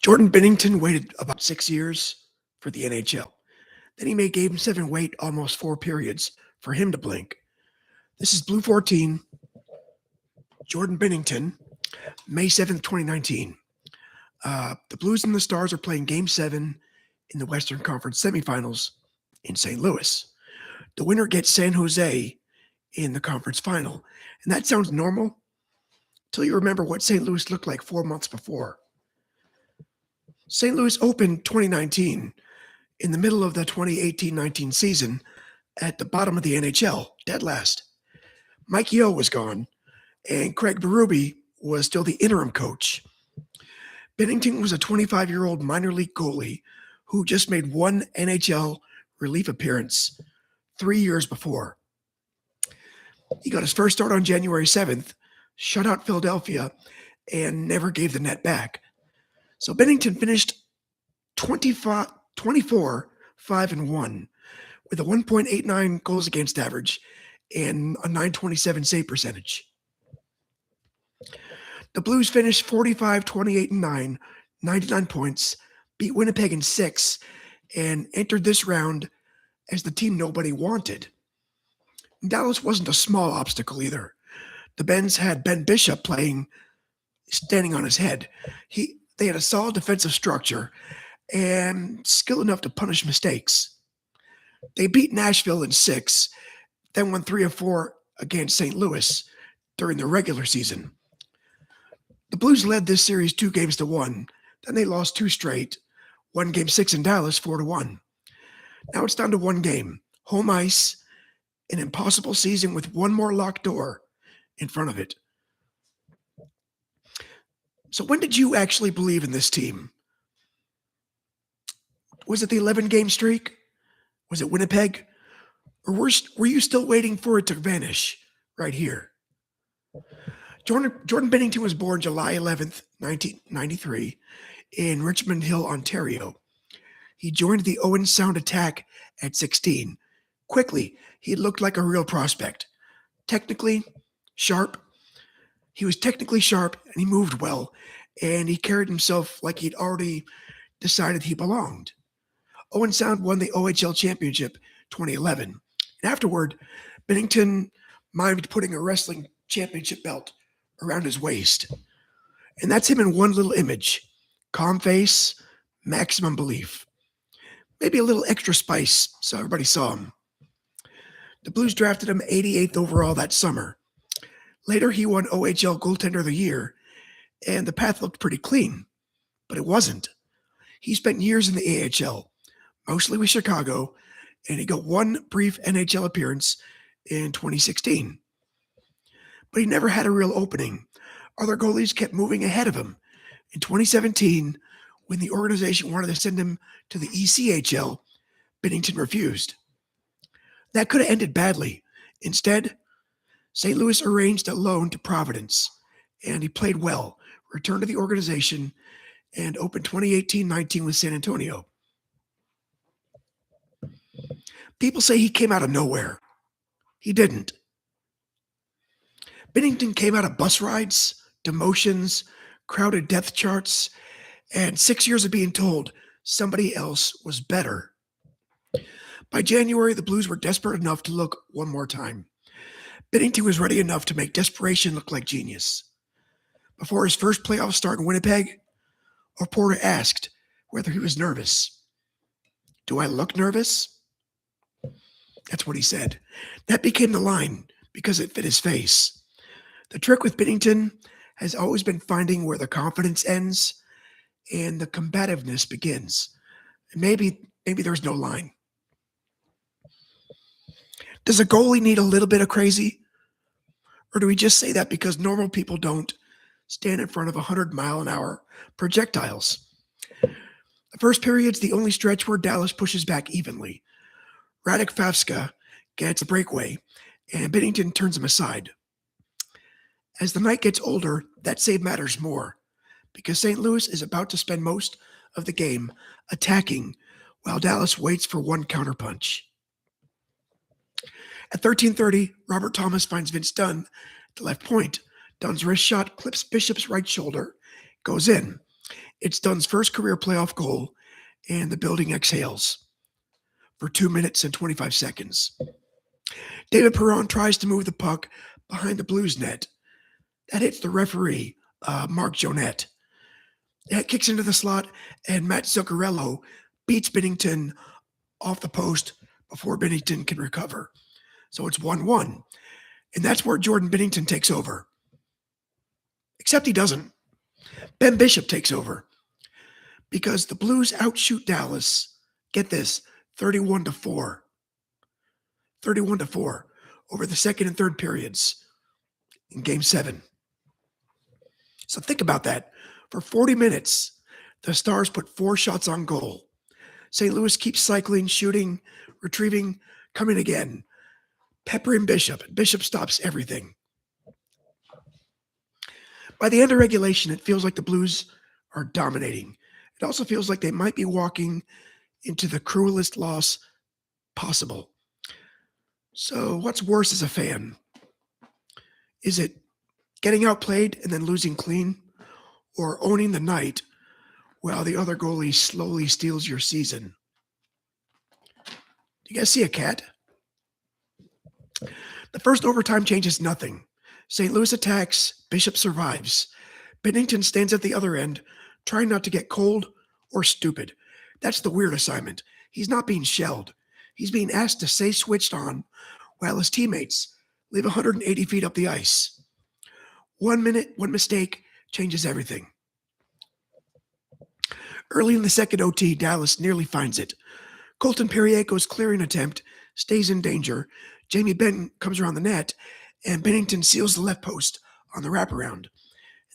Jordan Binnington waited about 6 years for the NHL. Then he made Game 7 wait almost 4 periods for him to blink. This is Blue 14, Jordan Binnington, May 7th, 2019. The Blues and the Stars are playing Game 7 in the Western Conference semifinals in St. Louis. The winner gets San Jose in the conference final. And that sounds normal until you remember what St. Louis looked like 4 months before. St. Louis opened 2019 in the middle of the 2018-19 season at the bottom of the NHL, dead last. Mike Yeo was gone, and Craig Berube was still the interim coach. Binnington was a 25-year-old minor league goalie who just made one NHL relief appearance 3 years before. He got his first start on January 7th, shut out Philadelphia, and never gave the net back. So Binnington finished 24, 5-1 with a 1.89 goals against average and a 927 save percentage. The Blues finished 45, 28-9, 99 points, beat Winnipeg in 6, and entered this round as the team nobody wanted. Dallas wasn't a small obstacle either. The Bens had Ben Bishop standing on his head. They had a solid defensive structure and skill enough to punish mistakes. They beat Nashville in 6, then won 3 of 4 against St. Louis during the regular season. The Blues led this series 2-1. Then they lost 2 straight, won Game 6 in Dallas 4-1. Now it's down to 1 game, home ice, an impossible season with one more locked door in front of it. So when did you actually believe in this team? Was it the 11-game streak? Was it Winnipeg? Or were you still waiting for it to vanish right here? Jordan Binnington was born July 11th, 1993 in Richmond Hill, Ontario. He joined the Owen Sound attack at 16. Quickly, he looked like a real prospect. Technically sharp. He was technically sharp, and he moved well, and he carried himself like he'd already decided he belonged. Owen Sound won the OHL Championship 2011. And afterward, Binnington mimed putting a wrestling championship belt around his waist. And that's him in one little image. Calm face, maximum belief. Maybe a little extra spice so everybody saw him. The Blues drafted him 88th overall that summer. Later, he won OHL Goaltender of the Year, and the path looked pretty clean. But it wasn't. He spent years in the AHL, mostly with Chicago, and he got one brief NHL appearance in 2016. But he never had a real opening. Other goalies kept moving ahead of him. In 2017, when the organization wanted to send him to the ECHL, Binnington refused. That could have ended badly. Instead, St. Louis arranged a loan to Providence, and he played well, returned to the organization, and opened 2018-19 with San Antonio. People say he came out of nowhere. He didn't. Binnington came out of bus rides, demotions, crowded depth charts, and 6 years of being told somebody else was better. By January, the Blues were desperate enough to look one more time. Binnington was ready enough to make desperation look like genius. Before his first playoff start in Winnipeg, a reporter asked whether he was nervous. "Do I look nervous?" That's what he said. That became the line because it fit his face. The trick with Binnington has always been finding where the confidence ends and the combativeness begins. And maybe there's no line. Does a goalie need a little bit of crazy? Or do we just say that because normal people don't stand in front of 100-mile-an-hour projectiles? The first period's the only stretch where Dallas pushes back evenly. Radek Favska gets a breakaway, and Binnington turns him aside. As the night gets older, that save matters more, because St. Louis is about to spend most of the game attacking while Dallas waits for one counterpunch. At 13:30, Robert Thomas finds Vince Dunn at the left point. Dunn's wrist shot clips Bishop's right shoulder, goes in. It's Dunn's first career playoff goal, and the building exhales for 2 minutes and 25 seconds. David Perron tries to move the puck behind the Blues net. That hits the referee, Mark Jonette. It kicks into the slot, and Matt Zuccarello beats Binnington off the post before Binnington can recover. So it's 1-1. And that's where Jordan Binnington takes over. Except he doesn't. Ben Bishop takes over. Because the Blues outshoot Dallas, get this, 31-4. 31-4 over the second and third periods in Game 7. So think about that. For 40 minutes, the Stars put 4 shots on goal. St. Louis keeps cycling, shooting, retrieving, coming again. Peppering Bishop. Bishop stops everything. By the end of regulation, it feels like the Blues are dominating. It also feels like they might be walking into the cruelest loss possible. So what's worse as a fan? Is it getting outplayed and then losing clean, or owning the night while the other goalie slowly steals your season? Do you guys see a cat? The first overtime changes nothing. St. Louis attacks, Bishop survives. Binnington stands at the other end, trying not to get cold or stupid. That's the weird assignment. He's not being shelled. He's being asked to stay switched on while his teammates live 180 feet up the ice. 1 minute, one mistake changes everything. Early in the second OT, Dallas nearly finds it. Colton Perrieko's clearing attempt stays in danger. Jamie Benton comes around the net, and Binnington seals the left post on the wraparound.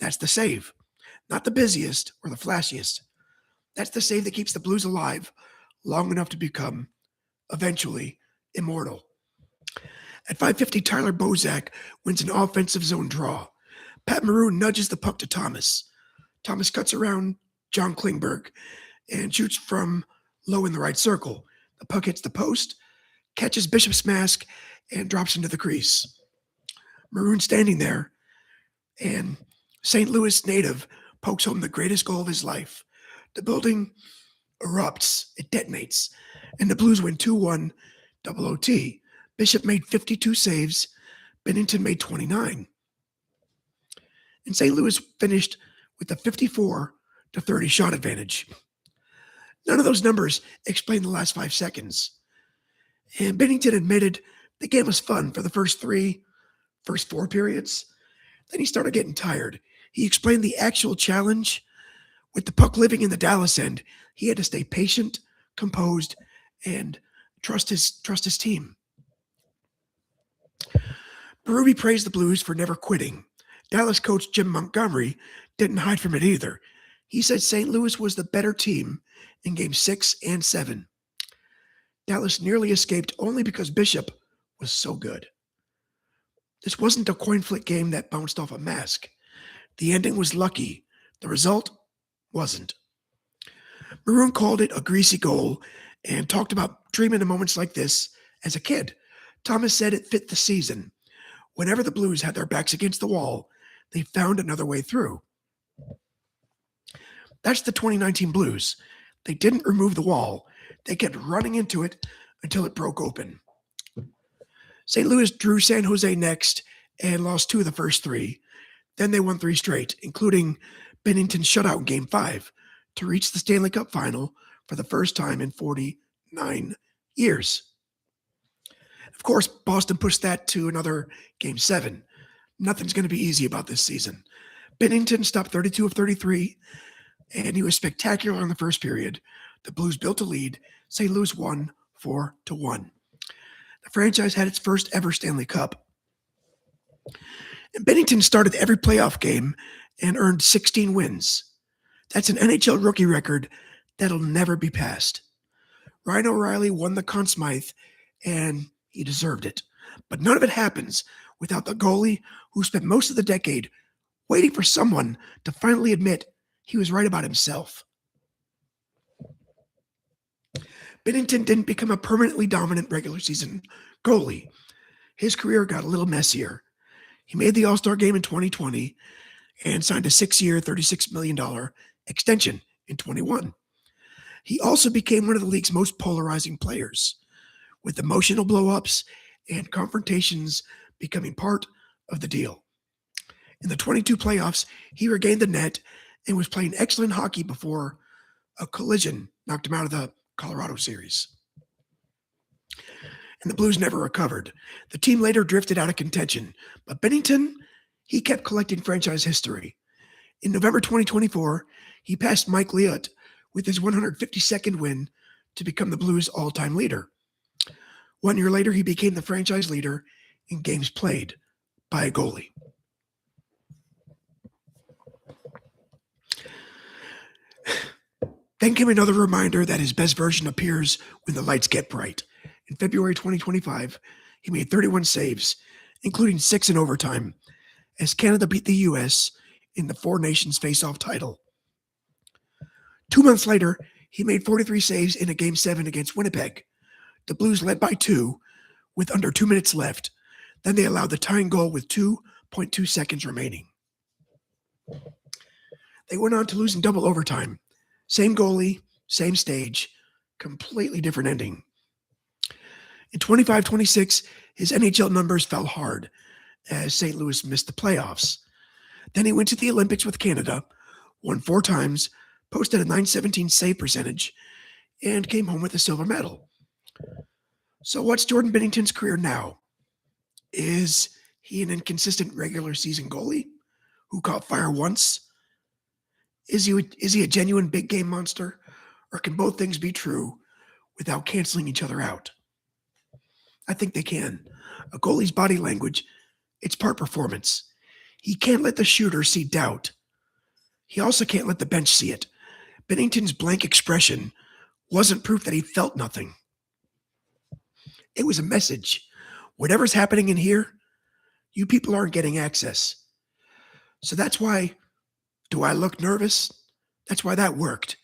That's the save. Not the busiest or the flashiest. That's the save that keeps the Blues alive long enough to become, eventually, immortal. At 5:50, Tyler Bozak wins an offensive zone draw. Pat Maroon nudges the puck to Thomas. Thomas cuts around John Klingberg and shoots from low in the right circle. The puck hits the post, catches Bishop's mask, and drops into the crease. Maroon standing there, and St. Louis native pokes home the greatest goal of his life. The building erupts, it detonates, and the Blues win 2-1 double OT. Bishop made 52 saves, Binnington made 29. And St. Louis finished with a 54-30 shot advantage. None of those numbers explain the last 5 seconds. And Binnington admitted the game was fun for the first 4 periods. Then he started getting tired. He explained the actual challenge. With the puck living in the Dallas end, he had to stay patient, composed, and trust his team. Berube praised the Blues for never quitting. Dallas coach Jim Montgomery didn't hide from it either. He said St. Louis was the better team in Game 6 and 7. Dallas nearly escaped only because Bishop was so good. This wasn't a coin flip game that bounced off a mask. The ending was lucky. The result wasn't. Maroon called it a greasy goal and talked about dreaming of moments like this as a kid. Thomas said it fit the season. Whenever the Blues had their backs against the wall, they found another way through. That's the 2019 Blues. They didn't remove the wall. They kept running into it until it broke open. St. Louis drew San Jose next and lost 2 of the first 3. Then they won 3 straight, including Binnington's shutout in Game 5 to reach the Stanley Cup final for the first time in 49 years. Of course, Boston pushed that to another Game 7. Nothing's going to be easy about this season. Binnington stopped 32 of 33, and he was spectacular in the first period. The Blues built a lead. St. Louis won 4-1. The franchise had its first ever Stanley Cup. And Binnington started every playoff game and earned 16 wins. That's an NHL rookie record that'll never be passed. Ryan O'Reilly won the Conn Smythe, and he deserved it. But none of it happens without the goalie who spent most of the decade waiting for someone to finally admit he was right about himself. Binnington didn't become a permanently dominant regular season goalie. His career got a little messier. He made the All-Star game in 2020 and signed a 6-year, $36 million extension in 21. He also became one of the league's most polarizing players, with emotional blow-ups and confrontations becoming part of the deal. In the 22 playoffs, he regained the net and was playing excellent hockey before a collision knocked him out of the Colorado series. And the Blues never recovered. The team later drifted out of contention, but Binnington, he kept collecting franchise history. In November 2024, he passed Mike Liut with his 152nd win to become the Blues' all-time leader. 1 year later, he became the franchise leader in games played by a goalie. Then came another reminder that his best version appears when the lights get bright. In February 2025, he made 31 saves, including 6 in overtime, as Canada beat the U.S. in the Four Nations face-off title. 2 months later, he made 43 saves in a Game 7 against Winnipeg. The Blues led by 2 with under 2 minutes left. Then they allowed the tying goal with 2.2 seconds remaining. They went on to lose in double overtime. Same goalie, same stage, completely different ending. In 25-26, his NHL numbers fell hard as St. Louis missed the playoffs. Then he went to the Olympics with Canada, won 4 times, posted a .917 save percentage, and came home with a silver medal. So what's Jordan Binnington's career now? Is he an inconsistent regular season goalie who caught fire once? Is he a genuine big game monster? Or can both things be true without canceling each other out? I think they can. A goalie's body language, it's part performance. He can't let the shooter see doubt. He also can't let the bench see it. Binnington's blank expression wasn't proof that he felt nothing. It was a message. Whatever's happening in here, you people aren't getting access. So that's why, do I look nervous? That's why that worked.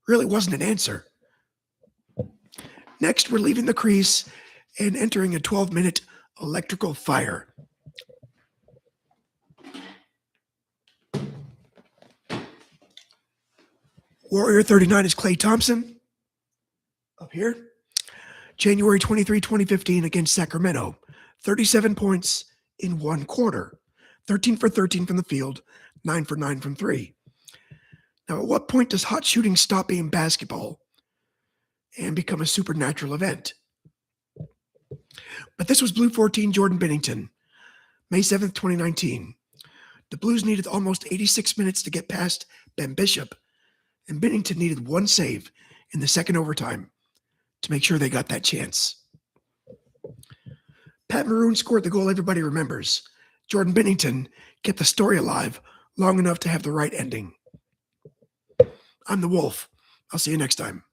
Really wasn't an answer. Next, we're leaving the crease and entering a 12-minute electrical fire. Warrior 39 is Klay Thompson. Up here. January 23, 2015 against Sacramento. 37 points in 1 quarter. 13 for 13 from the field. 9 for 9 from 3. Now, at what point does hot shooting stop being basketball and become a supernatural event? But this was Blue 14 Jordan Binnington, May 7th, 2019. The Blues needed almost 86 minutes to get past Ben Bishop, and Binnington needed 1 save in the second overtime to make sure they got that chance. Pat Maroon scored the goal everybody remembers. Jordan Binnington kept the story alive long enough to have the right ending. I'm the Wolf. I'll see you next time.